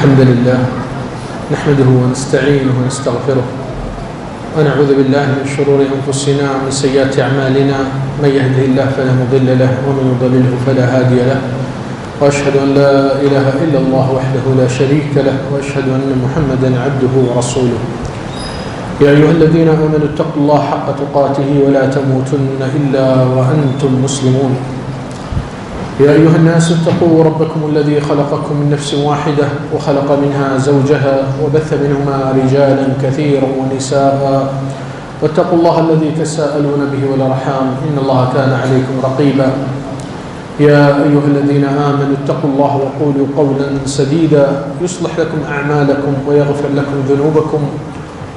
الحمد لله نحمده ونستعينه ونستغفره ونعوذ بالله من شرور أنفسنا ومن سيئات أعمالنا من يهده الله فلا مضل له ومن يضلله فلا هادي له وأشهد أن لا إله إلا الله وحده لا شريك له وأشهد أن محمدا عبده ورسوله يا أيها الذين آمنوا اتقوا الله حق تقاته ولا تموتن إلا وأنتم مسلمون يا أيها الناس اتقوا ربكم الذي خلقكم من نفس واحدة وخلق منها زوجها وبث منهما رجالا كثيرا ونساء واتقوا الله الذي تساءلون به والأرحام إن الله كان عليكم رقيبا يا أيها الذين آمنوا اتقوا الله وقولوا قولا سديدا يصلح لكم أعمالكم ويغفر لكم ذنوبكم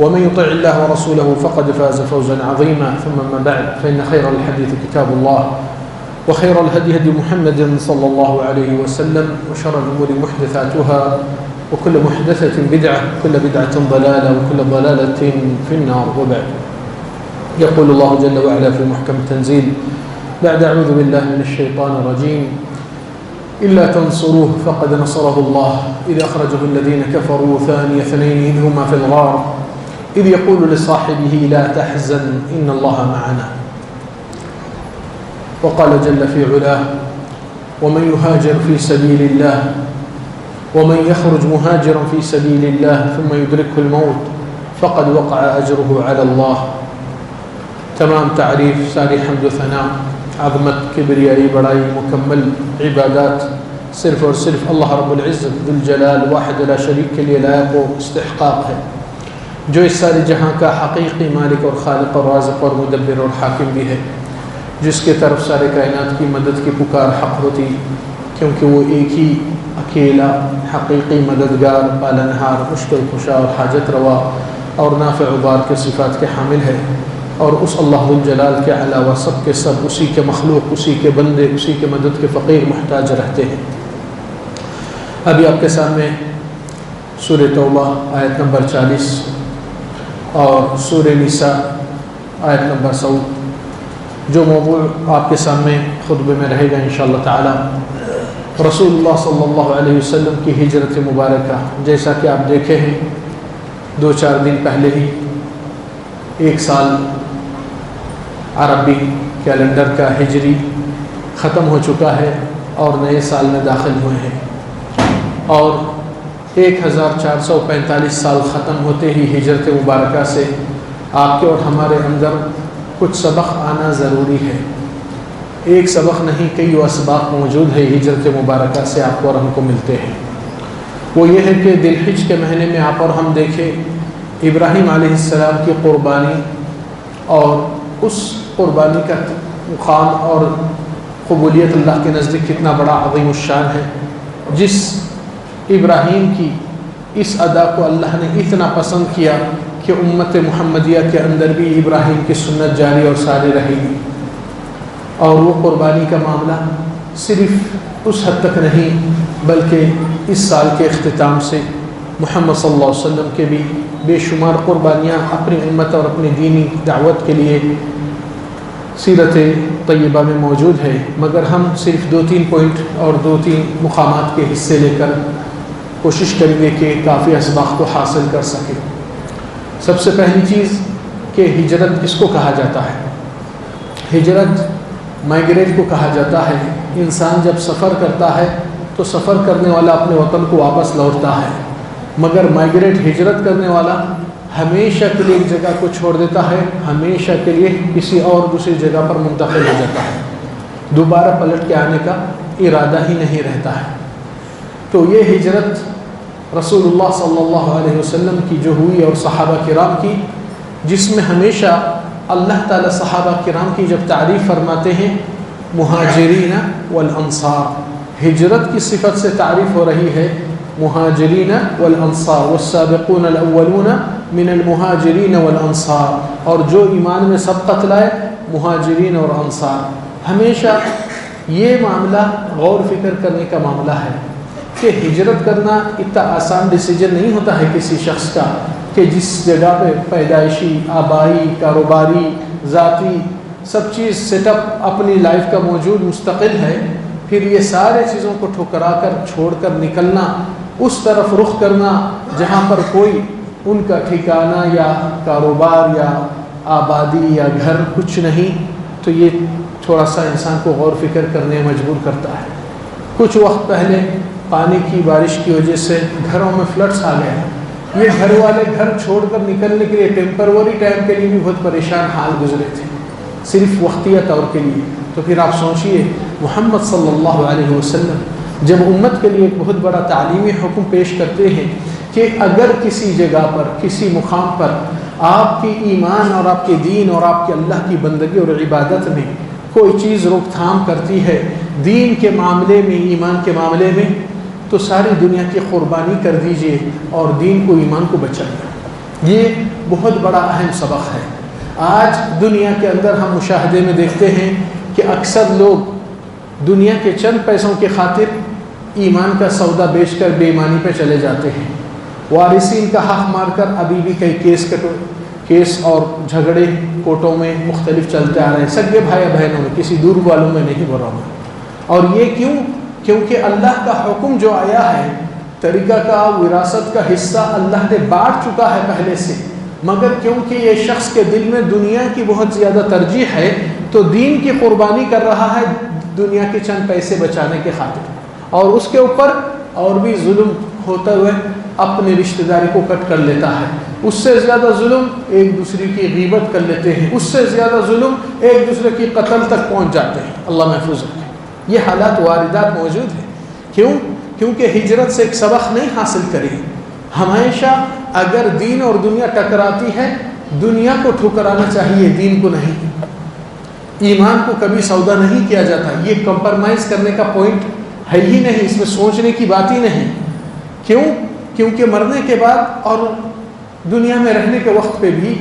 ومن يطع الله ورسوله فقد فاز فوزا عظيما ثم ما بعد فإن خير الحديث كتاب الله وخير الهدي هدي محمد صلى الله عليه وسلم وشر الأمور محدثاتها وكل محدثة بدعة وكل بدعة ضلالة وكل ضلالة في النار وبعد يقول الله جل وعلا في محكم التنزيل بعد أعوذ بالله من الشيطان الرجيم إلا تنصروه فقد نصره الله إذ أخرجه الذين كفروا ثاني اثنين إذ هما في الغار إذ يقول لصاحبه لا تحزن إن الله معنا وقال جل في علاه ومن يهاجر في سبيل الله ومن يخرج مهاجرا في سبيل الله ثم يدركه الموت فقد وقع أجره على الله تمام تعریف ساری حمد و ثناء عظمت کبریائی بڑائی مکمل عبادات صرف اور صرف اللہ رب العزت ذو الجلال واحد لا شریک کے لیے لائق و استحقاق ہے جو اس سارے جہاں کا حقیقی مالک اور خالق اور رازق اور مدبر اور حاکم بھی ہے جس کے طرف سارے کائنات کی مدد کی پکار حق ہوتی کیونکہ وہ ایک ہی اکیلا حقیقی مددگار پالنہار مشکل کشا اور حاجت روا اور نافع و بار کے صفات کے حامل ہے اور اس اللہ ذو الجلال کے علاوہ سب کے سب اسی کے مخلوق اسی کے بندے اسی کے مدد کے فقیر محتاج رہتے ہیں۔ ابھی آپ کے سامنے سورہ توبہ آیت نمبر 40 اور سورہ نساء آیت نمبر 100 جو موضوع آپ کے سامنے خطبے میں رہے گا انشاءاللہ تعالی رسول اللہ صلی اللہ علیہ وسلم کی ہجرت مبارکہ۔ جیسا کہ آپ دیکھے ہیں 2-4 دن پہلے ہی 1 سال عربی کیلنڈر کا ہجری ختم ہو چکا ہے اور نئے سال میں داخل ہوئے ہیں اور 1445 سال ختم ہوتے ہی ہجرت مبارکہ سے آپ کے اور ہمارے اندر کچھ سبق آنا ضروری ہے۔ ایک سبق نہیں کئی اسباق موجود ہے ہجرت مبارکہ سے آپ کو اور ہم کو ملتے ہیں۔ وہ یہ ہے کہ ذی الحج کے مہینے میں آپ اور ہم دیکھیں ابراہیم علیہ السلام کی قربانی اور اس قربانی کا مقام اور قبولیت اللہ کے نزدیک کتنا بڑا عظیم الشان ہے۔ جس ابراہیم کی اس ادا کو اللہ نے اتنا پسند کیا کہ امت محمدیہ کے اندر بھی ابراہیم کی سنت جاری اور ساری رہے گی اور وہ قربانی کا معاملہ صرف اس حد تک نہیں بلکہ اس سال کے اختتام سے محمد صلی اللہ علیہ وسلم کے بھی بے شمار قربانیاں اپنی امت اور اپنی دینی دعوت کے لیے سیرت طیبہ میں موجود ہے، مگر ہم صرف 2-3 پوائنٹ اور 2-3 مقامات کے حصے لے کر کوشش کریں گے کہ کافی اسباق کو حاصل کر سکیں۔ سب سے پہلی چیز کہ ہجرت کس کو کہا جاتا ہے؟ ہجرت مائیگریٹ کو کہا جاتا ہے۔ انسان جب سفر کرتا ہے تو سفر کرنے والا اپنے وطن کو واپس لوٹتا ہے، مگر مائیگریٹ ہجرت کرنے والا ہمیشہ کے لیے ایک جگہ کو چھوڑ دیتا ہے، ہمیشہ کے لیے کسی اور دوسری جگہ پر منتقل ہو جاتا ہے، دوبارہ پلٹ کے آنے کا ارادہ ہی نہیں رہتا ہے۔ تو یہ ہجرت رسول اللہ صلی اللہ علیہ وسلم کی جو ہوئی اور صحابہ کرام کی، جس میں ہمیشہ اللہ تعالی صحابہ کرام کی جب تعریف فرماتے ہیں مہاجرین والانصار، ہجرت کی صفت سے تعریف ہو رہی ہے مہاجرین والانصار والسابقون الاولون من المہاجرین والانصار، اور جو ایمان میں سبقت لائے مہاجرین اور انصار۔ ہمیشہ یہ معاملہ غور فکر کرنے کا معاملہ ہے کہ ہجرت کرنا اتنا آسان ڈیسیجن نہیں ہوتا ہے کسی شخص کا کہ جس جگہ پہ پیدائشی، آبائی، کاروباری، ذاتی سب چیز سیٹ اپ اپنی لائف کا موجود مستقل ہے، پھر یہ سارے چیزوں کو ٹھکرا کر چھوڑ کر نکلنا اس طرف رخ کرنا جہاں پر کوئی ان کا ٹھکانہ یا کاروبار یا آبادی یا گھر کچھ نہیں، تو یہ تھوڑا سا انسان کو غور فکر کرنے مجبور کرتا ہے۔ کچھ وقت پہلے پانی کی بارش کی وجہ سے گھروں میں فلڈس آ گئے، یہ گھر والے گھر چھوڑ کر نکلنے کے لیے ٹیمپروری ٹائم کے لیے بھی بہت پریشان حال گزرے تھے، صرف وقتیہ طور کے لیے۔ تو پھر آپ سوچئے محمد صلی اللہ علیہ وسلم جب امت کے لیے ایک بہت بڑا تعلیمی حکم پیش کرتے ہیں کہ اگر کسی جگہ پر کسی مقام پر آپ کی ایمان اور آپ کے دین اور آپ کے اللہ کی بندگی اور عبادت میں کوئی چیز روک تھام کرتی ہے دین کے معاملے میں، ایمان کے معاملے میں، تو ساری دنیا کی قربانی کر دیجئے اور دین کو، ایمان کو بچائیے۔ یہ بہت بڑا اہم سبق ہے۔ آج دنیا کے اندر ہم مشاہدے میں دیکھتے ہیں کہ اکثر لوگ دنیا کے چند پیسوں کی خاطر ایمان کا سودا بیچ کر بے ایمانی پہ چلے جاتے ہیں، وارثین کا حق مار کر ابھی بھی کئی کیس اور جھگڑے کورٹوں میں مختلف چلتے آ رہے ہیں، سگے بھائی بہنوں میں، کسی دور والوں میں نہیں بول رہا ہوں۔ اور یہ کیوں؟ کیونکہ اللہ کا حکم جو آیا ہے، طریقہ کا وراثت کا حصہ اللہ نے بانٹ چکا ہے پہلے سے، مگر کیونکہ یہ شخص کے دل میں دنیا کی بہت زیادہ ترجیح ہے تو دین کی قربانی کر رہا ہے دنیا کے چند پیسے بچانے کے خاطر، اور اس کے اوپر اور بھی ظلم ہوتے ہوئے اپنی رشتہ داری کو کٹ کر لیتا ہے۔ اس سے زیادہ ظلم ایک دوسرے کی غیبت کر لیتے ہیں، اس سے زیادہ ظلم ایک دوسرے کی قتل تک پہنچ جاتے ہیں۔ اللہ محفوظ رکھے۔ یہ حالات واردات موجود ہیں۔ کیوں؟ کیونکہ ہجرت سے ایک سبق نہیں حاصل کری۔ ہمیشہ اگر دین اور دنیا ٹکراتی ہے، دنیا کو ٹھکرانا چاہیے، دین کو نہیں۔ ایمان کو کبھی سودا نہیں کیا جاتا، یہ کمپرمائز کرنے کا پوائنٹ ہے ہی نہیں، اس میں سوچنے کی بات ہی نہیں۔ کیوں؟ کیونکہ مرنے کے بعد اور دنیا میں رہنے کے وقت پہ بھی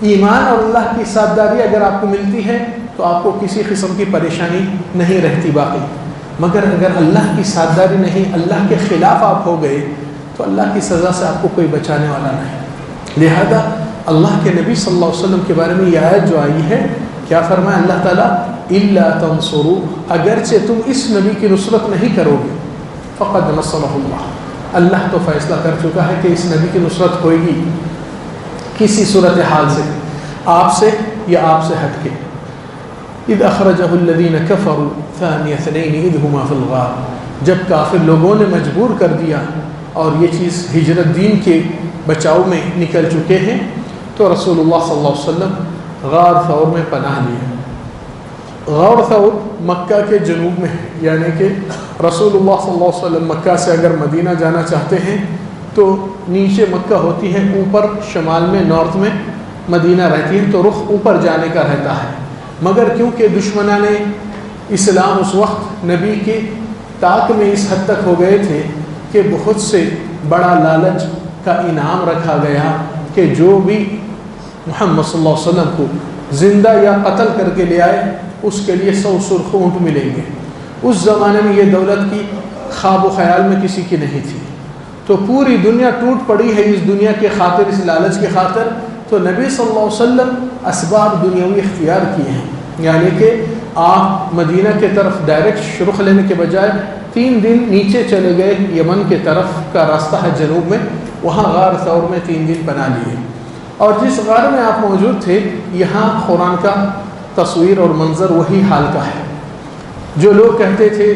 ایمان اور اللہ کی ساتھداری اگر آپ کو ملتی ہے تو آپ کو کسی قسم کی پریشانی نہیں رہتی باقی، مگر اگر اللہ کی ساتھداری نہیں، اللہ کے خلاف آپ ہو گئے تو اللہ کی سزا سے آپ کو کوئی بچانے والا نہیں۔ لہذا اللہ کے نبی صلی اللہ علیہ وسلم کے بارے میں یہ آیت جو آئی ہے، کیا فرمایا اللہ تعالیٰ؟ اِلَّا تَنْصُرُوهُ، اگرچہ تم اس نبی کی نصرت نہیں کرو گے، فَقَدْ نَصَرَهُ اللَّهُ، اللہ تو فیصلہ کر چکا ہے کہ اس نبی کی نصرت ہوئے گی کسی صورتحال سے، آپ سے یا آپ سے ہٹ کے۔ اِذْ أَخْرَجَهُ الَّذِينَ كَفَرُوا ثَانِيَ اثْنَيْنِ إِذْ هُمَا فِي الْغَارِ، جب کافر لوگوں نے مجبور کر دیا اور یہ چیز ہجرت دین کے بچاؤ میں نکل چکے ہیں، تو رسول اللہ صلی اللہ علیہ وسلم غار ثور میں پناہ لیے۔ غار ثور مکہ کے جنوب میں ہے، یعنی کہ رسول اللہ صلی اللہ علیہ وسلم مکہ سے اگر مدینہ جانا چاہتے ہیں تو نیچے مکہ ہوتی ہے، اوپر شمال میں نارتھ میں مدینہ رہتی ہے، تو رخ اوپر جانے کا رہتا ہے۔ مگر کیونکہ دشمنان اسلام اس وقت نبی کے طاق میں اس حد تک ہو گئے تھے کہ بہت سے بڑا لالچ کا انعام رکھا گیا کہ جو بھی محمد صلی اللہ علیہ وسلم کو زندہ یا قتل کر کے لے آئے اس کے لیے 100 سرخ اونٹ ملیں گے۔ اس زمانے میں یہ دولت کی خواب و خیال میں کسی کی نہیں تھی، تو پوری دنیا ٹوٹ پڑی ہے اس دنیا کے خاطر، اس لالچ کی خاطر۔ تو نبی صلی اللہ علیہ وسلم اسباب دنیاوی اختیار کیے ہیں، یعنی کہ آپ مدینہ کے طرف ڈائریکٹ رخ لینے کے بجائے 3 دن نیچے چلے گئے، یمن کے طرف کا راستہ ہے جنوب میں، وہاں غار ثور میں 3 دن پناہ لیے۔ اور جس غار میں آپ موجود تھے، یہاں قرآن کا تصویر اور منظر وہی حال کا ہے۔ جو لوگ کہتے تھے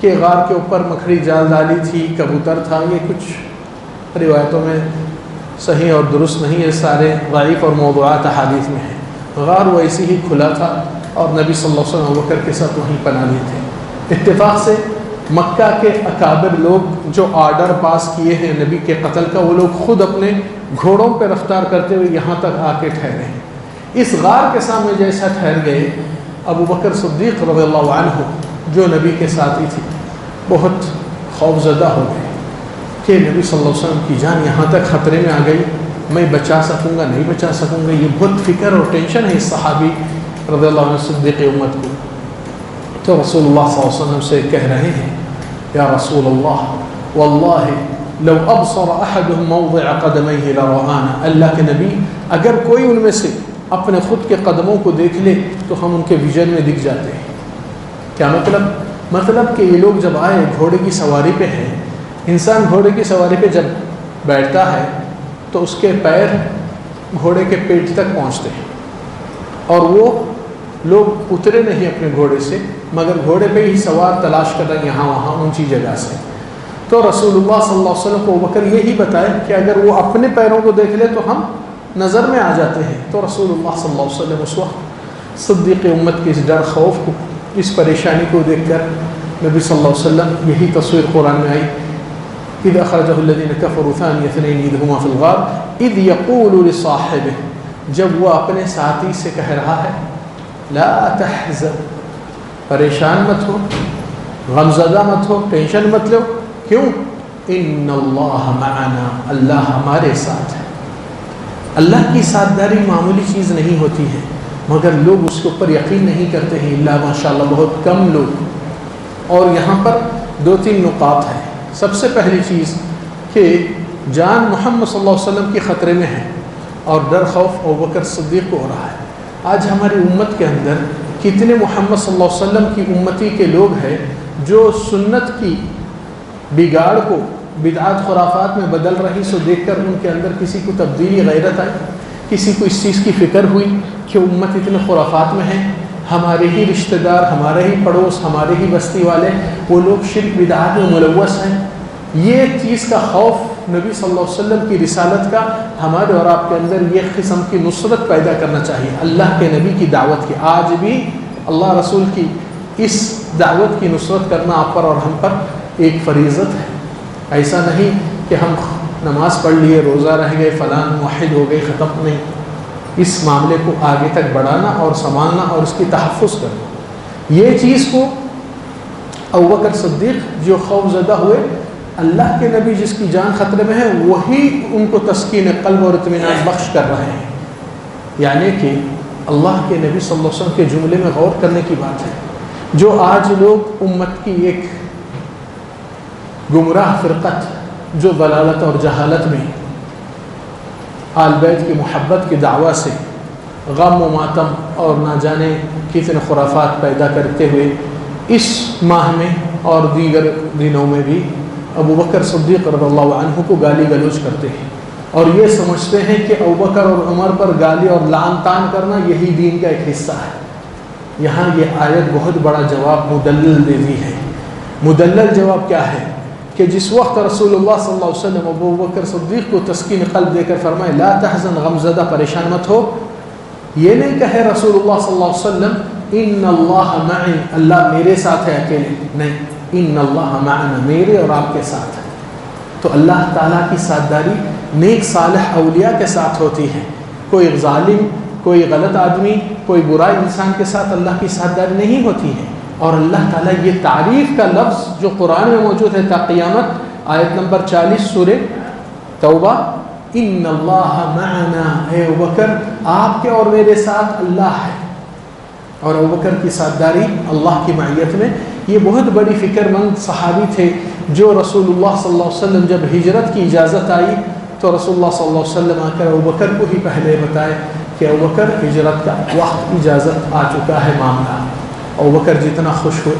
کہ غار کے اوپر مکھڑی جال ڈالی تھی، کبوتر تھا، یہ کچھ روایتوں میں صحیح اور درست نہیں، یہ سارے ضعیف اور موضوعات احادیث میں ہیں۔ غار ویسے ہی کھلا تھا اور نبی صلی اللہ علیہ وسلم ابوبکر کے ساتھ وہیں پناہ لیے تھے۔ اتفاق سے مکہ کے اکابر لوگ جو آرڈر پاس کیے ہیں نبی کے قتل کا، وہ لوگ خود اپنے گھوڑوں پہ رفتار کرتے ہوئے یہاں تک آ کے ٹھہرے ہیں۔ اس غار کے سامنے جیسا ٹھہر گئے، ابوبکر صدیق رضی اللہ عنہ جو نبی کے ساتھی تھی بہت خوفزدہ ہو گئے کہ نبی صلی اللہ علیہ وسلم کی جان یہاں تک خطرے میں آ گئی، میں بچا سکوں گا نہیں بچا سکوں گا، یہ بہت فکر اور ٹینشن ہے اس صحابی رضی اللہ عنہ صدیق امت کو۔ تو رسول اللہ صلی اللہ علیہ وسلم سے کہہ رہے ہیں، یا رسول اللہ واللہ لو ابصر احدهم موضع قدمیہ لرآنا، اللہ کے نبی اگر کوئی ان میں سے اپنے خود کے قدموں کو دیکھ لے تو ہم ان کے ویژن میں دکھ جاتے ہیں۔ کیا مطلب کہ یہ لوگ جب آئے گھوڑے کی سواری پہ ہیں، انسان گھوڑے کی سواری پہ جب بیٹھتا ہے تو اس کے پیر گھوڑے کے پیٹ تک پہنچتے ہیں، اور وہ لوگ اترے نہیں اپنے گھوڑے سے، مگر گھوڑے پہ ہی سوار تلاش کر رہے ہیں یہاں وہاں اونچی جگہ سے۔ تو رسول اللہ صلی اللہ علیہ وسلم کو ابوبکر یہی بتائے کہ اگر وہ اپنے پیروں کو دیکھ لے تو ہم نظر میں آ جاتے ہیں۔ تو رسول اللہ صلی اللہ علیہ وسلم اس وقت صدیق امت کے اس ڈر خوف کو، اس پریشانی کو دیکھ کر نبی صلی اللہ علیہ وسلم یہی تصویر قرآن میں آئی، اذ اخرجہ الذین کفروا ثانی اثنین اذ ہما فی الغار اذ یقول لصاحبہ، جب وہ اپنے ساتھی سے کہہ رہا ہے لا تحزن، پریشان مت ہو، غمزدہ مت ہو، ٹینشن مت لو، کیوں؟ ان اللہ معنا، اللہ ہمارے ساتھ ہے۔ اللہ کی ساتھداری معمولی چیز نہیں ہوتی ہے، مگر لوگ اس کے اوپر یقین نہیں کرتے ہیں، اللہ ماشاءاللہ بہت کم لوگ۔ اور یہاں پر 2-3 نقاط ہیں۔ سب سے پہلی چیز کہ جان محمد صلی اللہ علیہ وسلم کی خطرے میں ہے، اور ڈر خوف ابوبکر صدیق کو ہو رہا ہے۔ آج ہماری امت کے اندر کتنے محمد صلی اللہ علیہ وسلم کی امتی کے لوگ ہیں جو سنت کی بگاڑ کو بدعات خرافات میں بدل رہی سو دیکھ کر ان کے اندر کسی کو تبدیلی غیرت آئی، کسی کو اس چیز کی فکر ہوئی کہ امت اتنے خرافات میں ہے، ہمارے ہی رشتہ دار، ہمارے ہی پڑوس، ہمارے ہی بستی والے وہ لوگ شرک بدعات میں ملوث ہیں۔ یہ چیز کا خوف نبی صلی اللہ علیہ وسلم کی رسالت کا ہمارے اور آپ کے اندر یہ قسم کی نصرت پیدا کرنا چاہیے اللہ کے نبی کی دعوت کی۔ آج بھی اللہ رسول کی اس دعوت کی نصرت کرنا آپ پر اور ہم پر ایک فریضت ہے۔ ایسا نہیں کہ ہم نماز پڑھ لیے، روزہ رہ گئے، فلان موحد ہو گئے، ختم نہیں۔ اس معاملے کو آگے تک بڑھانا اور سنبھالنا اور اس کی تحفظ کرنا، یہ چیز کو ابوبکر صدیق جو خوف زدہ ہوئے، اللہ کے نبی جس کی جان خطرے میں ہے وہی ان کو تسکین قلب اور اطمینان بخش کر رہے ہیں۔ یعنی کہ اللہ کے نبی صلی اللہ علیہ وسلم کے جملے میں غور کرنے کی بات ہے۔ جو آج لوگ امت کی ایک گمراہ فرقت جو ضلالت اور جہالت میں آل بیت کی محبت کی دعویٰ سے غم و ماتم اور نہ جانے کتنے خرافات پیدا کرتے ہوئے اس ماہ میں اور دیگر دنوں میں بھی ابوبکر صدیق رضی اللہ عنہ کو گالی گلوچ کرتے ہیں، اور یہ سمجھتے ہیں کہ ابوبکر اور عمر پر گالی اور لعن طعن کرنا یہی دین کا ایک حصہ ہے۔ یہاں یہ آیت بہت بڑا جواب مدلل دے دی ہے۔ مدلل جواب کیا ہے کہ جس وقت رسول اللہ صلی اللہ علیہ وسلم ابوبکر صدیق کو تسکین قلب دے کر فرمائے لا تحزن، غمزدہ پریشان مت ہو، یہ نہیں کہے رسول اللہ صلی اللہ علیہ وسلم ان اللہ معی، اللہ میرے ساتھ ہے اکیلے، نہیں، ان اللہ معنا، میرے اور آپ کے ساتھ ہے۔ تو اللہ تعالیٰ کی ساتھداری نیک صالح اولیاء کے ساتھ ہوتی ہے۔ کوئی ظالم، کوئی غلط آدمی، کوئی برا انسان کے ساتھ اللہ کی ساتھداری نہیں ہوتی ہے۔ اور اللہ تعالیٰ یہ تعریف کا لفظ جو قرآن میں موجود ہے تا قیامت، آیت نمبر 40 سورہ توبہ، ان اللہ معنا، اے ابوبکر آپ کے اور میرے ساتھ اللہ ہے۔ اور ابوبکر کی ساتھداری اللہ کی معیت میں، یہ بہت بڑی فکر مند صحابی تھے جو رسول اللہ صلی اللہ علیہ وسلم جب ہجرت کی اجازت آئی تو رسول اللہ صلی اللہ علیہ وسلم آ کر ابوبکر کو ہی پہلے بتائے کہ ابوبکر ہجرت کا وقت اجازت آ چکا ہے معاملہ۔ ابوبکر جتنا خوش ہوئے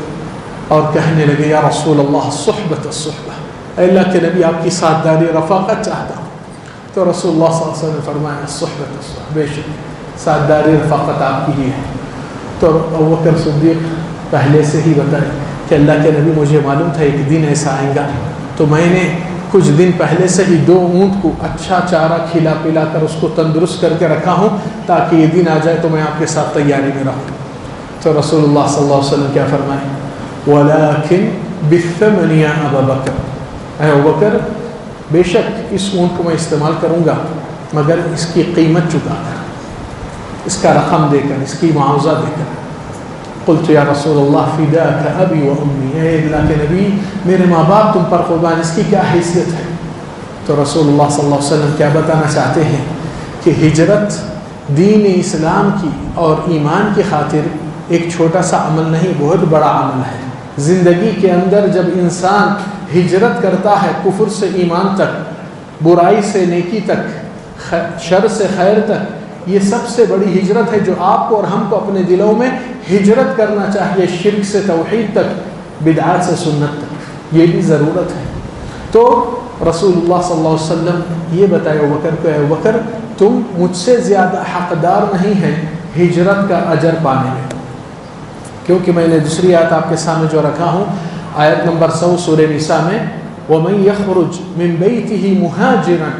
اور کہنے لگے یا رسول اللہ صحبت الصحبہ، اے اللہ کے نبی آپ کی ساتھداری رفاقت چاہتا ہوں۔ تو رسول اللہ صلی اللہ علیہ وسلم نے فرمایا صحبت الصحبہ، بے شک ساتھداری رفاقت آپ کی ہی ہے۔ تو ابوبکر صدیق پہلے سے ہی بتائے کہ اللہ کے نبی مجھے معلوم تھا ایک دن ایسا آئے گا، تو میں نے کچھ دن پہلے سے ہی 2 اونٹ کو اچھا چارہ کھلا پلا کر اس کو تندرست کر کے رکھا ہوں تاکہ یہ دن آ جائے تو میں آپ کے ساتھ تیاری میں رہوں۔ تو رسول اللہ صلی اللہ علیہ وسلم کیا فرمائے وَلَكِنْ بِالثَّمَنِ يَا أَبَا بَكْرَ، اے ابوبکر بے شک اس اونٹ کو میں استعمال کروں گا مگر اس کی قیمت چکا کر، اس کا رقم دے کر، اس کی معاوضہ دے کر۔ قلت یا رسول اللہ فداک ابی و امی، اے اللہ کے نبی میرے ماں باپ تم پر قربان، اس کی کیا حیثیت ہے؟ تو رسول اللہ صلی اللہ علیہ وسلم کیا بتانا چاہتے ہیں کہ ہجرت دین اسلام کی اور ایمان کی خاطر ایک چھوٹا سا عمل نہیں، بہت بڑا عمل ہے۔ زندگی کے اندر جب انسان ہجرت کرتا ہے کفر سے ایمان تک، برائی سے نیکی تک، شر سے خیر تک، یہ سب سے بڑی ہجرت ہے جو آپ کو اور ہم کو اپنے دلوں میں ہجرت کرنا چاہیے، شرک سے توحید تک، بدعات سے سنت تک، یہ بھی ضرورت ہے۔ تو رسول اللہ صلی اللہ علیہ وسلم یہ بتائے ابوبکر کو، اے ابوبکر تم مجھ سے زیادہ حقدار نہیں ہیں ہجرت کا اجر پانے میں، کیونکہ میں نے دوسری آیت آپ کے سامنے جو رکھا ہوں، آیت نمبر 100 سورہ نساء میں، وَمَن يَخْرُجْ مِن بَيْتِهِ مُهَاجِرًا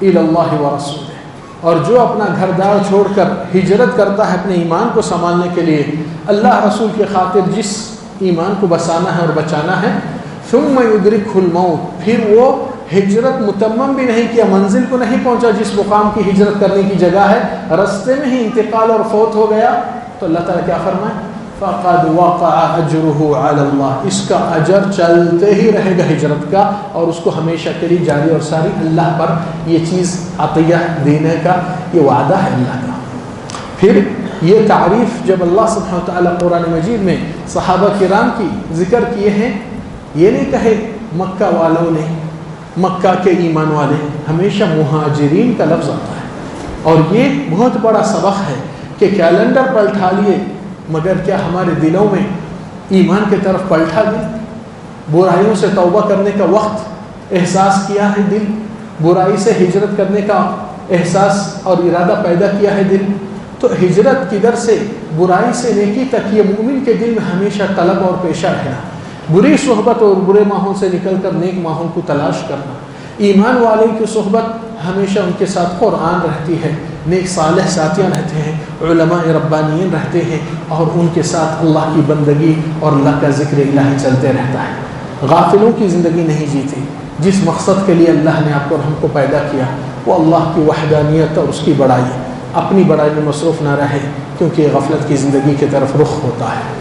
إِلَى اللَّهِ وَرَسُولِهِ، اور جو اپنا گھر دار چھوڑ کر ہجرت کرتا ہے اپنے ایمان کو سنبھالنے کے لیے اللہ رسول کی خاطر، جس ایمان کو بسانا ہے اور بچانا ہے، ثم يدركه الموت، پھر وہ ہجرت متمم بھی نہیں کیا، منزل کو نہیں پہنچا جس مقام کی ہجرت کرنے کی جگہ ہے، رستے میں ہی انتقال اور فوت ہو گیا، تو اللہ تعالیٰ کیا فرمائے، فَقَدْ وَقَعَ أَجْرُهُ عَلَى اللَّهِ، اس کا اجر چلتے ہی رہے گا ہجرت کا، اور اس کو ہمیشہ کے لیے جاری اور ساری اللہ پر یہ چیز عطیہ دینے کا یہ وعدہ ہے اللہ کا۔ پھر یہ تعریف جب اللہ سبحانہ وتعالیٰ قرآن مجید میں صحابہ کرام کی ذکر کیے ہیں، یہ نہیں کہے مکہ والوں نے، مکہ کے ایمان والے، ہمیشہ مہاجرین کا لفظ آتا ہے، اور یہ بہت بڑا سبق ہے کہ کیلنڈر پلٹا لیے مگر کیا ہمارے دلوں میں ایمان کی طرف پلٹا دل، برائیوں سے توبہ کرنے کا وقت احساس کیا ہے دل، برائی سے ہجرت کرنے کا احساس اور ارادہ پیدا کیا ہے دل، تو ہجرت کدھر سے برائی سے نیکی تک یہ مومن کے دل میں ہمیشہ طلب اور پیشہ رہنا، بری صحبت اور برے ماحول سے نکل کر نیک ماحول کو تلاش کرنا، ایمان والے کی صحبت ہمیشہ ان کے ساتھ قرآن رہتی ہے، نیک صالح ساتھیاں رہتے ہیں، علماء ربانیین رہتے ہیں، اور ان کے ساتھ اللہ کی بندگی اور اللہ کا ذکر الہی چلتے رہتا ہے۔ غافلوں کی زندگی نہیں جیتی، جس مقصد کے لیے اللہ نے آپ کو اور ہم کو پیدا کیا وہ اللہ کی وحدانیت اور اس کی بڑائی، اپنی بڑائی میں مصروف نہ رہے، کیونکہ یہ غفلت کی زندگی کی طرف رخ ہوتا ہے۔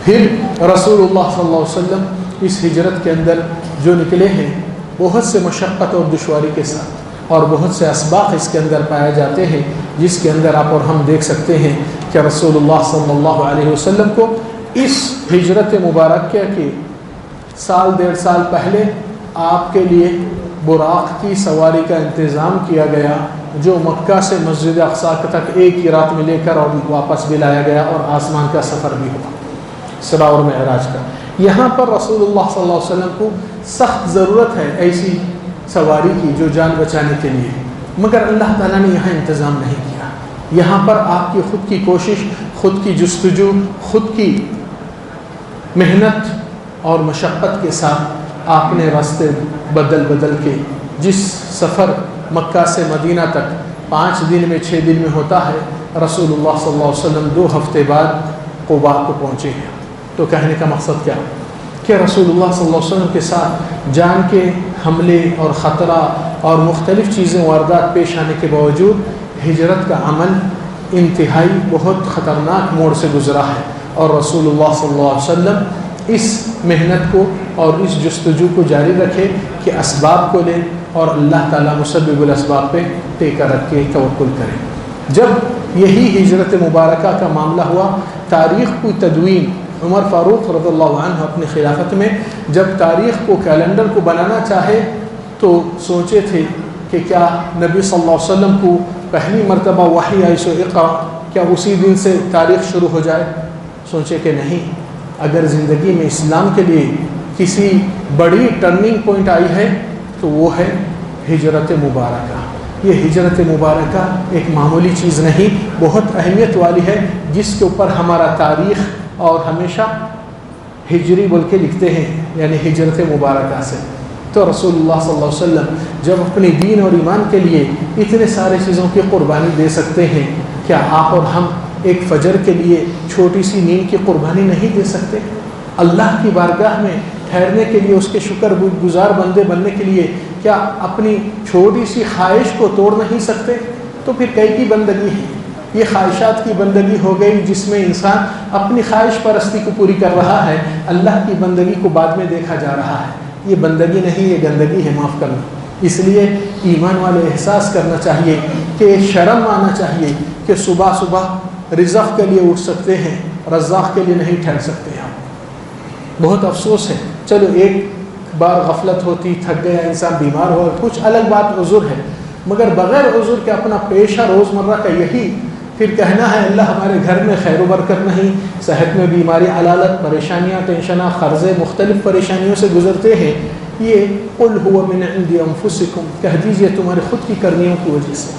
پھر رسول اللہ صلی اللہ علیہ وسلم اس ہجرت کے اندر جو نکلے ہیں بہت سے مشقت اور دشواری کے ساتھ، اور بہت سے اسباق اس کے اندر پائے جاتے ہیں، جس کے اندر آپ اور ہم دیکھ سکتے ہیں کہ رسول اللہ صلی اللہ علیہ وسلم کو اس ہجرت مبارکہ کے سال ڈیڑھ سال پہلے آپ کے لیے براق کی سواری کا انتظام کیا گیا، جو مکہ سے مسجد اقصیٰ تک ایک ہی رات میں لے کر اور واپس بھی لایا گیا، اور آسمان کا سفر بھی ہوا، اسراء اور معراج کا۔ یہاں پر رسول اللہ صلی اللہ علیہ وسلم کو سخت ضرورت ہے ایسی سواری کی جو جان بچانے کے لیے، مگر اللہ تعالیٰ نے یہاں انتظام نہیں کیا۔ یہاں پر آپ کی خود کی کوشش، خود کی جستجو، خود کی محنت اور مشقت کے ساتھ آپ نے راستے بدل کے جس سفر مکہ سے مدینہ تک 5 دن میں 6 دن میں ہوتا ہے، رسول اللہ صلی اللہ علیہ وسلم 2 ہفتے بعد قباء کو پہنچے ہیں۔ تو کہنے کا مقصد کیا کہ رسول اللہ صلی اللہ علیہ وسلم کے ساتھ جان کے حملے اور خطرہ اور مختلف چیزیں واردات پیش آنے کے باوجود ہجرت کا عمل انتہائی بہت خطرناک موڑ سے گزرا ہے، اور رسول اللہ صلی اللہ علیہ وسلم اس محنت کو اور اس جستجو کو جاری رکھے کہ اسباب کو لیں اور اللہ تعالیٰ مسبب الاسباب پہ ٹیکہ رکھ کے توکل کریں۔ جب یہی ہجرت مبارکہ کا معاملہ ہوا، تاریخ کو تدوین عمر فاروق رضی اللہ عنہ اپنی خلافت میں جب تاریخ کو کیلنڈر کو بنانا چاہے تو سوچے تھے کہ کیا نبی صلی اللہ علیہ وسلم کو پہلی مرتبہ وحی آئی سو اقرا، کیا اسی دن سے تاریخ شروع ہو جائے؟ سوچے کہ نہیں، اگر زندگی میں اسلام کے لیے کسی بڑی ٹرننگ پوائنٹ آئی ہے تو وہ ہے ہجرت مبارکہ۔ یہ ہجرت مبارکہ ایک معمولی چیز نہیں، بہت اہمیت والی ہے، جس کے اوپر ہمارا تاریخ اور ہمیشہ ہجری بول کے لکھتے ہیں، یعنی ہجرت مبارکہ سے۔ تو رسول اللہ صلی اللہ علیہ وسلم جب اپنے دین اور ایمان کے لیے اتنے سارے چیزوں کی قربانی دے سکتے ہیں، کیا آپ اور ہم ایک فجر کے لیے چھوٹی سی نیند کی قربانی نہیں دے سکتے؟ اللہ کی بارگاہ میں ٹھہرنے کے لیے، اس کے شکر گزار بندے بننے کے لیے کیا اپنی چھوٹی سی خواہش کو توڑ نہیں سکتے؟ تو پھر کئی کی بندگی ہے؟ یہ خواہشات کی بندگی ہو گئی جس میں انسان اپنی خواہش پرستی کو پوری کر رہا ہے، اللہ کی بندگی کو بعد میں دیکھا جا رہا ہے۔ یہ بندگی نہیں، یہ گندگی ہے، معاف کرنا۔ اس لیے ایمان والے احساس کرنا چاہیے کہ شرم آنا چاہیے کہ صبح صبح رزق کے لیے اٹھ سکتے ہیں، رزاق کے لیے نہیں ٹھہر سکتے ہیں۔ بہت افسوس ہے، چلو ایک بار غفلت ہوتی، تھک گیا انسان، بیمار ہو، کچھ الگ بات عذر ہے، مگر بغیر عذر کے اپنا پیشہ روزمرہ کا یہی پھر کہنا ہے اللہ ہمارے گھر میں خیر و برکت نہیں، صحت میں بیماری، علالت، پریشانیاں، ٹینشناں، قرضے، مختلف پریشانیوں سے گزرتے ہیں، یہ قل هو من عند انفسکم، کہہ دیجئے تمہارے خود کی کرنیوں کی وجہ سے۔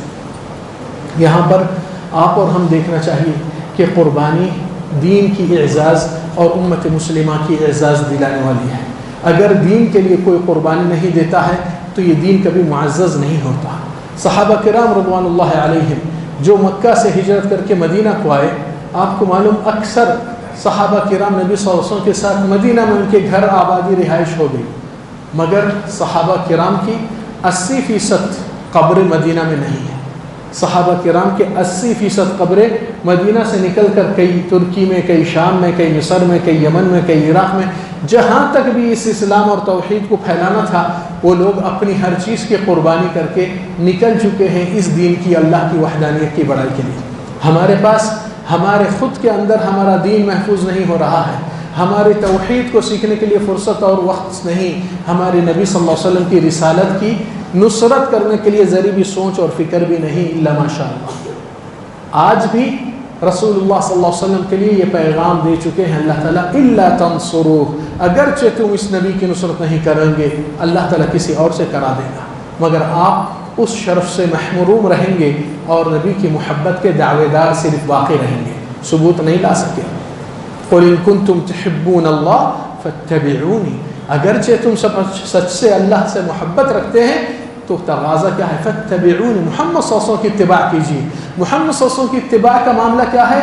یہاں پر آپ اور ہم دیکھنا چاہیے کہ قربانی دین کی اعزاز اور امت مسلمہ کی اعزاز دلانے والی ہے۔ اگر دین کے لیے کوئی قربانی نہیں دیتا ہے تو یہ دین کبھی معزز نہیں ہوتا۔ صحابہ کرام رضوان اللہ علیہم جو مکہ سے ہجرت کر کے مدینہ کو آئے، آپ کو معلوم اکثر صحابہ کرام نبی صلی اللہ علیہ وسلم کے ساتھ مدینہ میں ان کے گھر آبادی رہائش ہو گئی، مگر صحابہ کرام کی 80% قبر مدینہ میں نہیں ہے۔ صحابہ کرام کے 80% قبریں مدینہ سے نکل کر کئی ترکی میں، کئی شام میں، کئی مصر میں، کئی یمن میں، کئی عراق میں، جہاں تک بھی اس اسلام اور توحید کو پھیلانا تھا وہ لوگ اپنی ہر چیز کی قربانی کر کے نکل چکے ہیں اس دین کی، اللہ کی وحدانیت کی بڑائی کے لیے۔ ہمارے پاس ہمارے خود کے اندر ہمارا دین محفوظ نہیں ہو رہا ہے، ہماری توحید کو سیکھنے کے لیے فرصت اور وقت نہیں، ہمارے نبی صلی اللہ علیہ وسلم کی رسالت کی نصرت کرنے کے لیے ذری بھی سوچ اور فکر بھی نہیں، الا ماشاء اللہ۔ آج بھی رسول اللہ صلی اللہ علیہ وسلم کے لیے یہ پیغام دے چکے ہیں اللہ تعالیٰ، الا تنصروہ، اگرچہ تم اس نبی کی نصرت نہیں کریں گے اللہ تعالیٰ کسی اور سے کرا دے گا، مگر آپ اس شرف سے محروم رہیں گے اور نبی کی محبت کے دعوے دار صرف باقی رہیں گے، ثبوت نہیں لا سکے۔ قل ان کنتم تحبون اللہ فاتبعونی، اگرچہ تم سچ سے اللہ سے محبت رکھتے ہیں تو تقاضا کیا ہے؟ فاتبعونی، محمد صلی اللہ علیہ وسلم کی اتباع کیجیے۔ محمد صلی اللہ علیہ وسلم کی اتباع کا معاملہ کیا ہے؟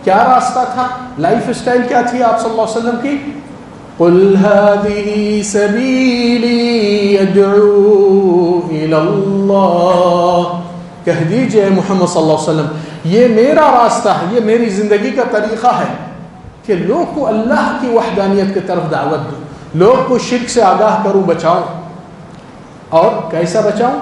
کیا راستہ تھا؟ لائف سٹائل کیا تھی آپ صلی اللہ علیہ وسلم کی؟ قل هذه سبیلی ادعو الی اللہ، کہہ دیجئے محمد صلی اللہ علیہ وسلم یہ میرا راستہ ہے، یہ میری زندگی کا طریقہ ہے کہ لوگ کو اللہ کی وحدانیت کی طرف دعوت دوں، لوگ کو شرک سے آگاہ کروں، بچاؤں۔ اور کیسا بچاؤں؟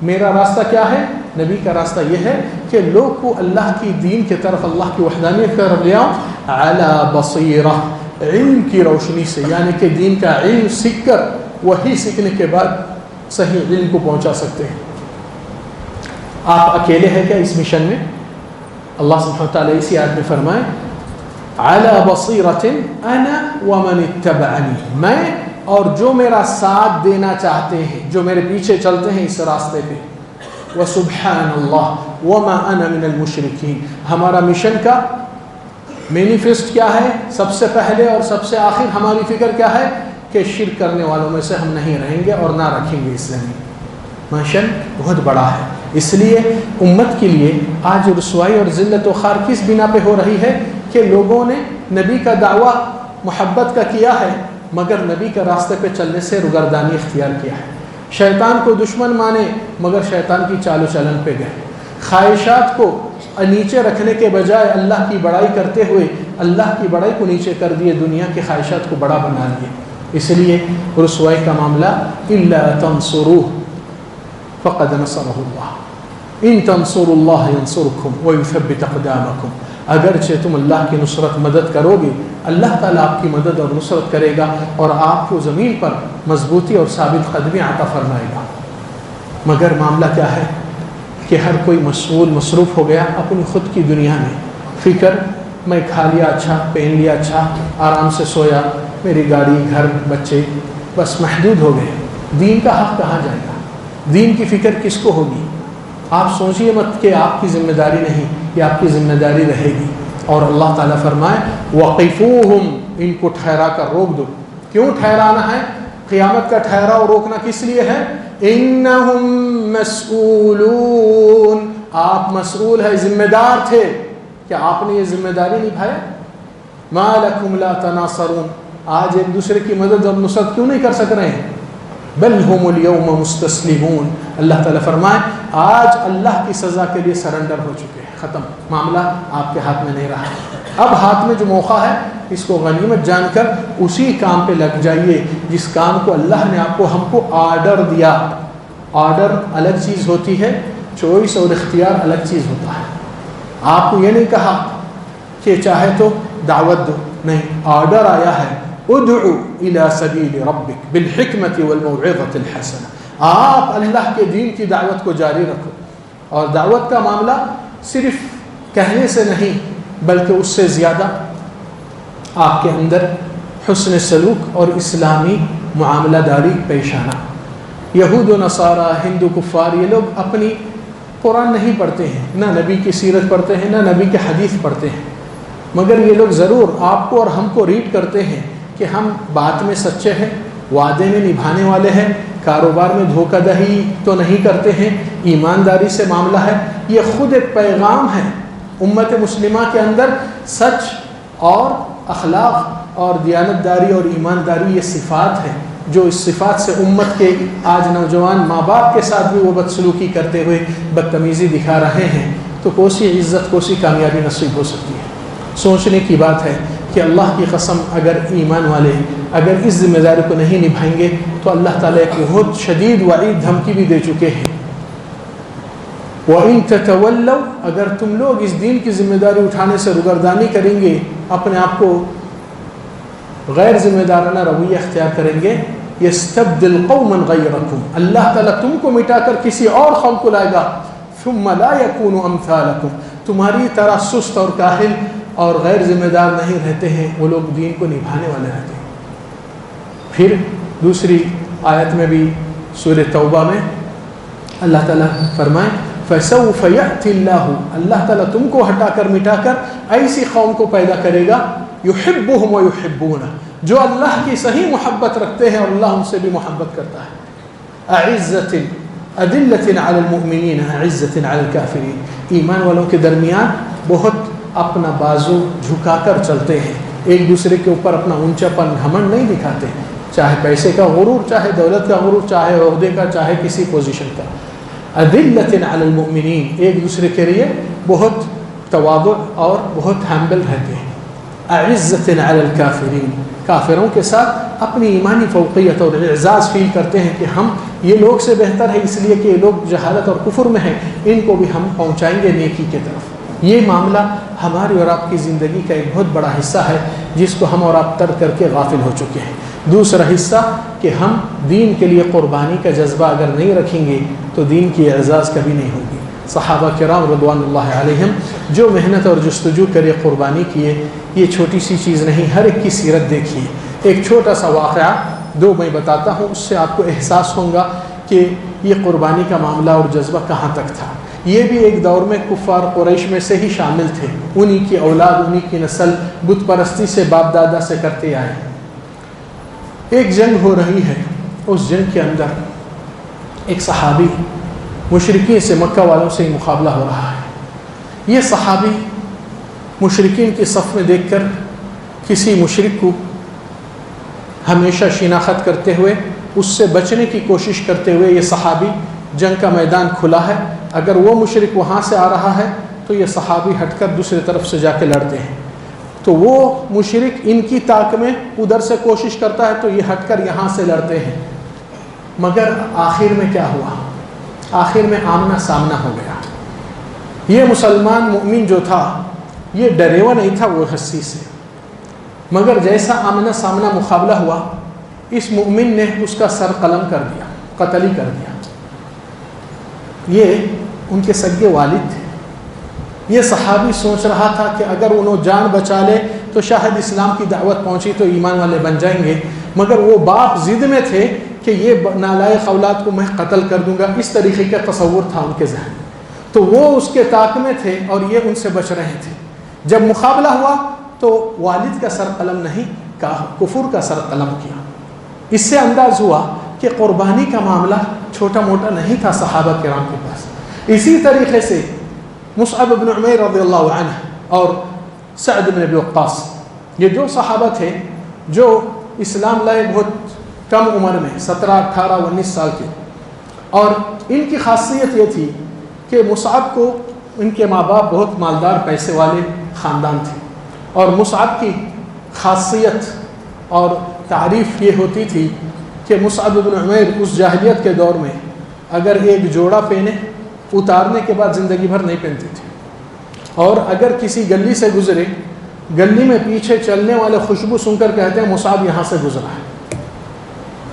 میرا راستہ کیا ہے؟ نبی کا راستہ یہ ہے کہ لوگ کو اللہ کی دین کی طرف، اللہ کی وحدانیت کی طرف لے آؤں، علی بصیرہ، علم کی روشنی سے، یعنی کہ دین کا علم سیکھ کر وہی سیکھنے کے بعد صحیح علم کو پہنچا سکتے ہیں۔ آپ اکیلے ہیں کیا اس مشن میں؟ اللہ سبحانہ وتعالیٰ اسی آیت میں فرمائے علی بصیرۃ انا ومن اتبعنی، میں اور جو میرا ساتھ دینا چاہتے ہیں، جو میرے پیچھے چلتے ہیں اس راستے پہ، وسبحان اللہ وما انا من المشرکین۔ ہمارا مشن کا مینیفیسٹ کیا ہے؟ سب سے پہلے اور سب سے آخر ہماری فکر کیا ہے کہ شرک کرنے والوں میں سے ہم نہیں رہیں گے اور نہ رکھیں گے۔ اس زمین مشن بہت بڑا ہے، اس لیے امت کے لیے آج رسوائی اور ذلت و خار کس بنا پہ ہو رہی ہے کہ لوگوں نے نبی کا دعویٰ محبت کا کیا ہے مگر نبی کے راستے پہ چلنے سے روگردانی اختیار کیا ہے، شیطان کو دشمن مانے مگر شیطان کی چال و چلن پہ گئے، خواہشات کو نیچے رکھنے کے بجائے اللہ کی بڑائی کرتے ہوئے اللہ کی بڑائی کو نیچے کر دیے، دنیا کی خواہشات کو بڑا بنا دیے۔ اس لیے رسوائی کا معاملہ الا تنصروہ فقد نصرہ اللہ، ان تنصروا اللہ ینصرکم ویثبت اقدامکم، اگرچہ تم اللہ کی نصرت مدد کرو گے اللہ تعالیٰ آپ کی مدد اور نصرت کرے گا اور آپ کو زمین پر مضبوطی اور ثابت قدمی عطا فرمائے گا۔ مگر معاملہ کیا ہے کہ ہر کوئی مشغول مصروف ہو گیا اپنی خود کی دنیا میں، فکر میں کھا لیا اچھا، پہن لیا اچھا، آرام سے سویا، میری گاڑی، گھر، بچے، بس محدود ہو گئے۔ دین کا حق کہاں جائے گا؟ دین کی فکر کس کو ہوگی؟ آپ سوچئے مت کہ آپ کی ذمہ داری نہیں، یہ آپ کی ذمہ داری رہے گی۔ اور اللہ تعالیٰ فرمائے وقفوہم، ان کو ٹھہرا کر روک دو۔ کیوں ٹھہرانا ہے؟ قیامت کا ٹھہراؤ روکنا کس لیے ہے؟ انہم مسئولون، آپ مسئول ہے، ذمہ دار تھے، کیا آپ نے یہ ذمہ داری نبھایا؟ ما لکم لا تناصرون، آج ایک دوسرے کی مدد اور نصرت کیوں نہیں کر سک رہے ہیں؟ بل ہم اليوم مستسلمون، اللہ تعالیٰ فرمائے آج اللہ کی سزا کے لیے سرنڈر ہو چکے ہیں، ختم، معاملہ آپ کے ہاتھ میں نہیں رہا۔ اب ہاتھ میں جو موقع ہے اس کو غنیمت جان کر اسی کام پہ لگ جائیے جس کام کو اللہ نے آپ کو، ہم کو آرڈر دیا۔ آرڈر الگ چیز ہوتی ہے، چوائس اور اختیار الگ چیز ہوتا ہے۔ آپ کو یہ نہیں کہا کہ چاہے تو دعوت دو، نہیں، آرڈر آیا ہے ادعو الی سبیل ربک بالحکمت والموعظۃ الحسنہ، آپ اللہ کے دین کی دعوت کو جاری رکھو، اور دعوت کا معاملہ صرف کہنے سے نہیں بلکہ اس سے زیادہ آپ کے اندر حسن سلوک اور اسلامی معاملہ داری پیش آنا۔ یہود و نصارہ، ہندو کفار، یہ لوگ اپنی قرآن نہیں پڑھتے ہیں، نہ نبی کی سیرت پڑھتے ہیں، نہ نبی کے حدیث پڑھتے ہیں، مگر یہ لوگ ضرور آپ کو اور ہم کو ریڈ کرتے ہیں کہ ہم بات میں سچے ہیں، وعدے میں نبھانے والے ہیں، کاروبار میں دھوکہ دہی تو نہیں کرتے ہیں، ایمانداری سے معاملہ ہے۔ یہ خود ایک پیغام ہے امت مسلمہ کے اندر، سچ اور اخلاق اور دیانتداری اور ایمانداری یہ صفات ہیں، جو اس صفات سے امت کے آج نوجوان ماں باپ کے ساتھ بھی وہ بدسلوکی کرتے ہوئے بدتمیزی دکھا رہے ہیں، تو کوسی عزت، کوسی کامیابی نصیب ہو سکتی ہے۔ سوچنے کی بات ہے کہ اللہ کی قسم اگر ایمان والے اگر اس ذمہ داری کو نہیں نبھائیں گے تو اللہ تعالیٰ ایک بہت شدید وعید دھمکی بھی دے چکے ہیں۔ وَإِن تَتَوَلَّوْا، اگر تم لوگ اس دین کی ذمہ داری اٹھانے سے روگردانی کریں گے، اپنے آپ کو غیر ذمہ دارانہ رویہ اختیار کریں گے، يَسْتَبْدِلْ قَوْمًا غَيْرَكُمْ، اللہ تعالیٰ تم کو مٹا کر کسی اور قوم کو لائے گا، ثُمَّ لَا يَكُونُ أَمْثَالَكُمْ، تمہاری طرح سست اور کاہل اور غیر ذمہ دار نہیں رہتے ہیں، وہ لوگ دین کو نبھانے والے رہتے ہیں۔ پھر دوسری آیت میں بھی سورہ توبہ میں اللہ تعالیٰ فرمائے فَسَوْفَ يَأْتِ اللَّهُ، اللہ تعالیٰ تم کو ہٹا کر مٹا کر ایسی قوم کو پیدا کرے گا، يُحِبُّهُمْ وَيُحِبُّونَ، جو اللہ کی صحیح محبت رکھتے ہیں اور اللہ ان سے بھی محبت کرتا ہے۔ أَعِزَّةٍ أَذِلَّةٍ عَلَى الْمُؤْمِنِينَ أَعِزَّةٍ عَلَى الْكَافِرِينَ، ایمان والوں کے درمیان بہت اپنا بازو جھکا کر چلتے ہیں، ایک دوسرے کے اوپر اپنا اونچا پن گھمنڈ نہیں دکھاتے، چاہے پیسے کا غرور، چاہے دولت کا غرور، چاہے عہدے کا، چاہے کسی پوزیشن کا۔ اذلۃ علی المؤمنین، ایک دوسرے کے لیے بہت تواضع اور بہت ہمبل رہتے ہیں۔ اعزۃ علی الکافرین، کافروں کے ساتھ اپنی ایمانی فوقیت اور اعزاز فیل کرتے ہیں کہ ہم یہ لوگ سے بہتر ہے، اس لیے کہ یہ لوگ جہالت اور کفر میں ہیں، ان کو بھی ہم پہنچائیں گے نیکی کی طرف۔ یہ معاملہ ہماری اور آپ کی زندگی کا ایک بہت بڑا حصہ ہے جس کو ہم اور آپ ترک کر کے غافل ہو چکے ہیں۔ دوسرا حصہ کہ ہم دین کے لیے قربانی کا جذبہ اگر نہیں رکھیں گے تو دین کی اعزاز کبھی نہیں ہوگی۔ صحابہ کرام رضوان اللہ علیہم جو محنت اور جستجو کرے قربانی کیے، یہ چھوٹی سی چیز نہیں، ہر ایک کی سیرت دیکھیے۔ ایک چھوٹا سا واقعہ دو میں بتاتا ہوں، اس سے آپ کو احساس ہوگا کہ یہ قربانی کا معاملہ اور جذبہ کہاں تک تھا۔ یہ بھی ایک دور میں کفار قریش میں سے ہی شامل تھے، انہی کی اولاد، انہی کی نسل بت پرستی سے باپ دادا سے کرتے آئے۔ ایک جنگ ہو رہی ہے، اس جنگ کے اندر ایک صحابی مشرکین سے، مکہ والوں سے مقابلہ ہو رہا ہے۔ یہ صحابی مشرکین کی صف میں دیکھ کر کسی مشرک کو ہمیشہ شناخت کرتے ہوئے، اس سے بچنے کی کوشش کرتے ہوئے، یہ صحابی، جنگ کا میدان کھلا ہے، اگر وہ مشرک وہاں سے آ رہا ہے تو یہ صحابی ہٹ کر دوسری طرف سے جا کے لڑتے ہیں، تو وہ مشرک ان کی طاق میں ادھر سے کوشش کرتا ہے تو یہ ہٹ کر یہاں سے لڑتے ہیں۔ مگر آخر میں کیا ہوا؟ آخر میں آمنا سامنا ہو گیا۔ یہ مسلمان مومن جو تھا یہ ڈرے ہوا نہیں تھا وہ ہستی سے، مگر جیسا آمنا سامنا مقابلہ ہوا، اس مومن نے اس کا سر قلم کر دیا، قتل ہی کر دیا۔ یہ ان کے سگے والد تھے۔ یہ صحابی سوچ رہا تھا کہ اگر انہوں جان بچا لے تو شاید اسلام کی دعوت پہنچی تو ایمان والے بن جائیں گے، مگر وہ باپ ضد میں تھے کہ یہ نالائق اولاد کو میں قتل کر دوں گا، اس طریقے کا تصور تھا ان کے ذہن، تو وہ اس کے طاق میں تھے اور یہ ان سے بچ رہے تھے۔ جب مقابلہ ہوا تو والد کا سر قلم نہیں کہا، کفر کا سر قلم کیا۔ اس سے انداز ہوا کہ قربانی کا معاملہ چھوٹا موٹا نہیں تھا صحابہ کرام کے پاس۔ اسی طریقے سے مصعب بن عمیر رضی اللہ عنہ اور سعد بن ابی وقاص، یہ دو صحابہ تھے جو اسلام لائے بہت کم عمر میں، 17، 18، 19 سال کے، اور ان کی خاصیت یہ تھی کہ مصعب کو ان کے ماں باپ بہت مالدار پیسے والے خاندان تھے، اور مصعب کی خاصیت اور تعریف یہ ہوتی تھی کہ مصعب بن عمیر اس جاہلیت کے دور میں اگر ایک جوڑا پہنے، اتارنے کے بعد زندگی بھر نہیں پہنتے تھے، اور اگر کسی گلی سے گزرے، گلی میں پیچھے چلنے والے خوشبو سن کر کہتے ہیں مصعب یہاں سے گزرا ہے۔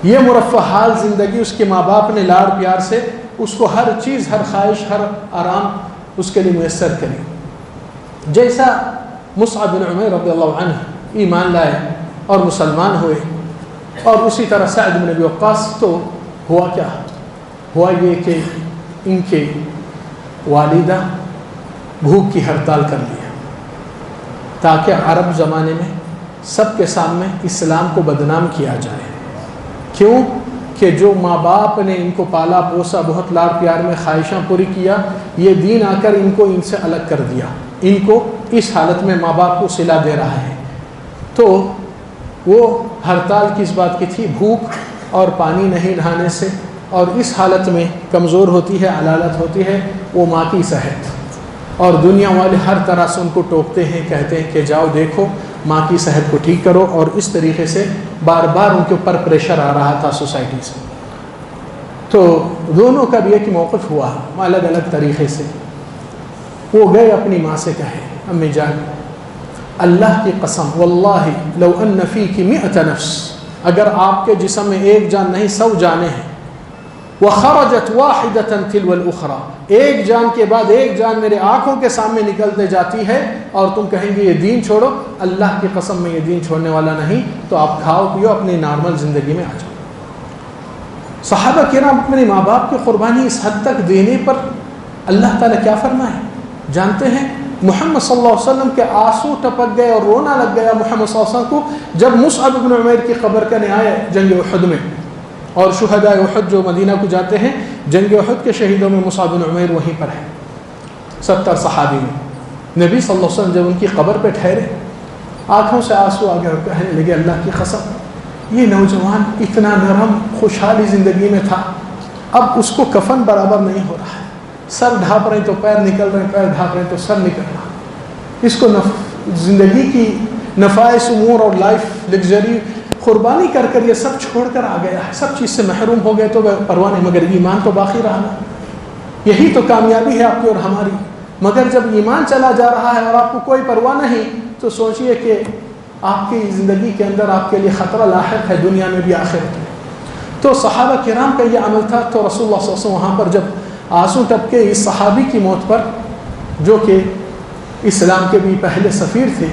یہ مرفہ حال زندگی اس کے ماں باپ نے لاڑ پیار سے اس کو ہر چیز، ہر خواہش، ہر آرام اس کے لیے میسر کری۔ جیسا مصعب بن عمیر رضی اللہ عنہ ایمان لائے اور مسلمان ہوئے اور اسی طرح سعد بن ابی وقاص تو ہوا کیا؟ ہوا یہ کہ ان کے والدہ بھوک کی ہڑتال کر لیا تاکہ عرب زمانے میں سب کے سامنے اسلام کو بدنام کیا جائے۔ کیوں کہ جو ماں باپ نے ان کو پالا پوسا، بہت لاڈ پیار میں خواہشاں پوری کیا، یہ دین آ کر ان کو ان سے الگ کر دیا، ان کو اس حالت میں ماں باپ کو صلہ دے رہا ہے۔ تو وہ ہڑتال کس بات کی تھی؟ بھوک اور پانی نہیں نہانے سے، اور اس حالت میں کمزور ہوتی ہے، علالت ہوتی ہے وہ ماں کی صحت، اور دنیا والے ہر طرح سے ان کو ٹوکتے ہیں، کہتے ہیں کہ جاؤ دیکھو ماں کی صحت کو ٹھیک کرو، اور اس طریقے سے بار بار ان کے اوپر پریشر آ رہا تھا سوسائٹی سے۔ تو دونوں کا بھی ایک موقف ہوا الگ الگ طریقے سے۔ وہ گئے اپنی ماں سے کہے، امی جان اللہ کی قسم واللہ لو ان فیک 100 نفس، اگر آپ کے جسم میں ایک جان نہیں 100 جانیں ہیں، وخرجت واحدة تلو الأخرى، ایک جان کے بعد ایک جان میرے آنکھوں کے سامنے نکلتے جاتی ہے، اور تم کہیں گے یہ دین چھوڑو، اللہ کی قسم میں یہ دین چھوڑنے والا نہیں، تو آپ کھاؤ پیو اپنی نارمل زندگی میں آ جاؤ۔ صحابہ کرام اپنے ماں باپ کی قربانی اس حد تک دینے پر اللہ تعالیٰ کیا فرمائے جانتے ہیں؟ محمد صلی اللہ علیہ وسلم کے آنسو ٹپک گئے اور رونا لگ گیا محمد صلی اللہ علیہ وسلم کو، جب مصعب بن عمیر کی قبر کرنے آئے جنگ احد میں، اور شہداء احد جو مدینہ کو جاتے ہیں، جنگ احد کے شہیدوں میں مصعب بن عمیر وہیں پر ہے، 70 صحابی میں۔ نبی صلی اللہ علیہ وسلم جب ان کی قبر پہ ٹھہرے، آنکھوں سے آنسو آ گئے اور کہنے لگے اللہ کی قسم یہ نوجوان اتنا نرم خوشحالی زندگی میں تھا، اب اس کو کفن برابر نہیں ہو رہا ہے، سر ڈھانپ رہے تو پیر نکل رہے، پیر ڈھانپ رہے تو سر نکل رہا، اس کو زندگی کی نفائس امور اور لائف لگژری قربانی کر کر یہ سب چھوڑ کر آ گیا ہے، سب چیز سے محروم ہو گئے تو پرواہ نہیں، مگر ایمان تو باقی رہا نا، یہی تو کامیابی ہے آپ کی اور ہماری۔ مگر جب ایمان چلا جا رہا ہے اور آپ کو کوئی پرواہ نہیں، تو سوچئے کہ آپ کی زندگی کے اندر آپ کے لیے خطرہ لاحق ہے، دنیا میں بھی آخرت میں۔ تو صحابہ کرام کا یہ عمل تھا۔ تو رسول اللہ صلی اللہ علیہ وسلم وہاں پر جب آنسو ٹپکے اس صحابی کی موت پر، جو کہ اسلام کے بھی پہلے سفیر تھے،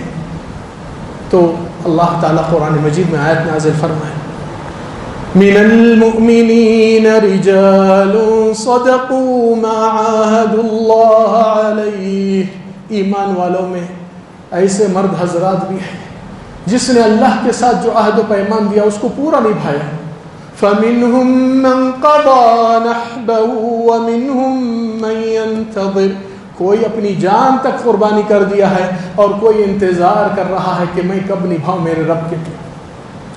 تو اللہ تعالیٰ قرآن مجید میں آیت نازل فرمائے، من المؤمنین رجال صدقوا ما عاهدوا اللہ علیہ، ایمان والوں میں ایسے مرد حضرات بھی ہیں جس نے اللہ کے ساتھ جو عہد و پیمان دیا اس کو پورا نبھایا۔ فَمِنْهُمْ مَنْ قَضَى نَحْبَهُ وَمِنْهُمْ مَنْ يَنْتَظِرُ، کوئی اپنی جان تک قربانی کر دیا ہے اور کوئی انتظار کر رہا ہے کہ میں کب نبھاؤں میرے رب کے لیے۔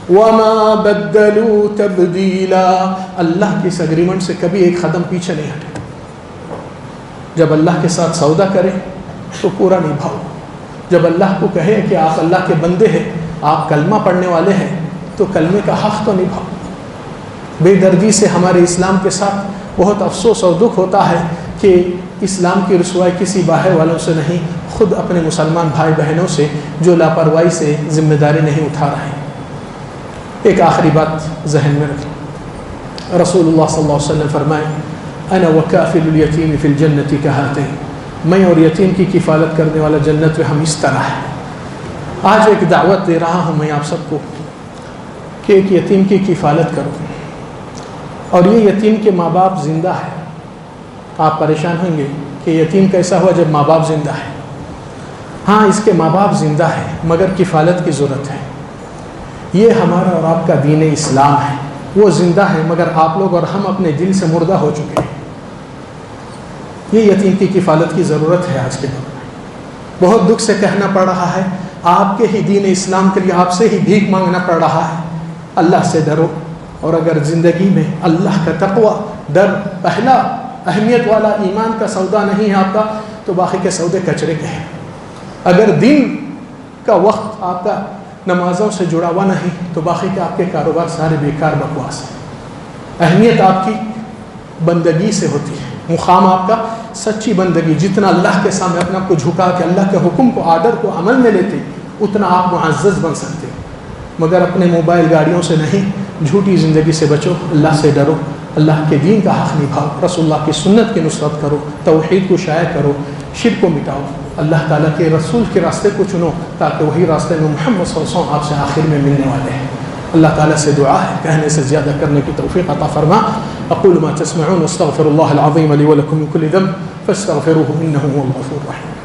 وَمَا بَدَّلُوا تَبْدِيلًا، اللہ کی اس اگریمنٹ سے کبھی ایک قدم پیچھے نہیں ہٹے۔ جب اللہ کے ساتھ سودا کریں تو پورا نبھاؤ، جب اللہ کو کہے کہ آپ اللہ کے بندے ہیں، آپ کلمہ پڑھنے والے ہیں، تو کلمے کا حق تو نبھاؤ۔ بے دردی سے ہمارے اسلام کے ساتھ بہت افسوس اور دکھ ہوتا ہے کہ اسلام کی رسوائی کسی باہر والوں سے نہیں، خود اپنے مسلمان بھائی بہنوں سے جو لاپرواہی سے ذمہ داری نہیں اٹھا رہے ہیں۔ ایک آخری بات ذہن میں رکھیں، رسول اللہ صلی اللہ علیہ وسلم فرمائے، انا وکافل الیتیم فی الجنۃ کہاتین، میں اور یتیم کی کفالت کرنے والا جنت میں ہم اس طرح ہیں۔ آج ایک دعوت دے رہا ہوں میں آپ سب کو کہ ایک یتیم کی کفالت کرو، اور یہ یتیم کے ماں باپ زندہ ہے۔ آپ پریشان ہوں گے کہ یتیم کیسا ہوا جب ماں باپ زندہ ہے؟ ہاں، اس کے ماں باپ زندہ ہیں، مگر کفالت کی ضرورت ہے۔ یہ ہمارا اور آپ کا دین اسلام ہے، وہ زندہ ہے مگر آپ لوگ اور ہم اپنے دل سے مردہ ہو چکے ہیں۔ یہ یتیم کی کفالت کی ضرورت ہے آج کے دور میں۔ بہت دکھ سے کہنا پڑ رہا ہے، آپ کے ہی دین اسلام کے لیے آپ سے ہی بھیک مانگنا پڑ رہا ہے۔ اللہ سے ڈرو، اور اگر زندگی میں اللہ کا تقوی ڈر پہلا اہمیت والا ایمان کا سودا نہیں ہے آپ کا، تو باقی کے سودے کچرے کے ہیں۔ اگر دن کا وقت آپ کا نمازوں سے جڑا ہوا نہیں تو باقی کے آپ کے کاروبار سارے بیکار بکواس ہیں۔ اہمیت آپ کی بندگی سے ہوتی ہے، مقام آپ کا سچی بندگی، جتنا اللہ کے سامنے اپنا کو جھکا کے اللہ کے حکم کو آرڈر کو عمل میں لیتے اتنا آپ معزز بن سکتے، مگر اپنے موبائل گاڑیوں سے نہیں، جھوٹی زندگی سے بچو، اللہ سے ڈرو، اللہ کے دین کا حق نبھاؤ، رسول اللہ کی سنت کی نصرت کرو، توحید کو شائع کرو، شرک کو مٹاؤ، اللہ تعالیٰ کے رسول کے راستے کو چنو، تاکہ وہی راستے میں محمد صلی اللہ علیہ وسلم آپ سے آخر میں ملنے والے ہیں۔ اللہ تعالیٰ سے دعا ہے کہنے سے زیادہ کرنے کی توفیق عطا فرما. اقول ما تسمعون واستغفر الله العظيم لي ولكم من كل ذنب فاستغفروه انه هو الغفور الرحيم.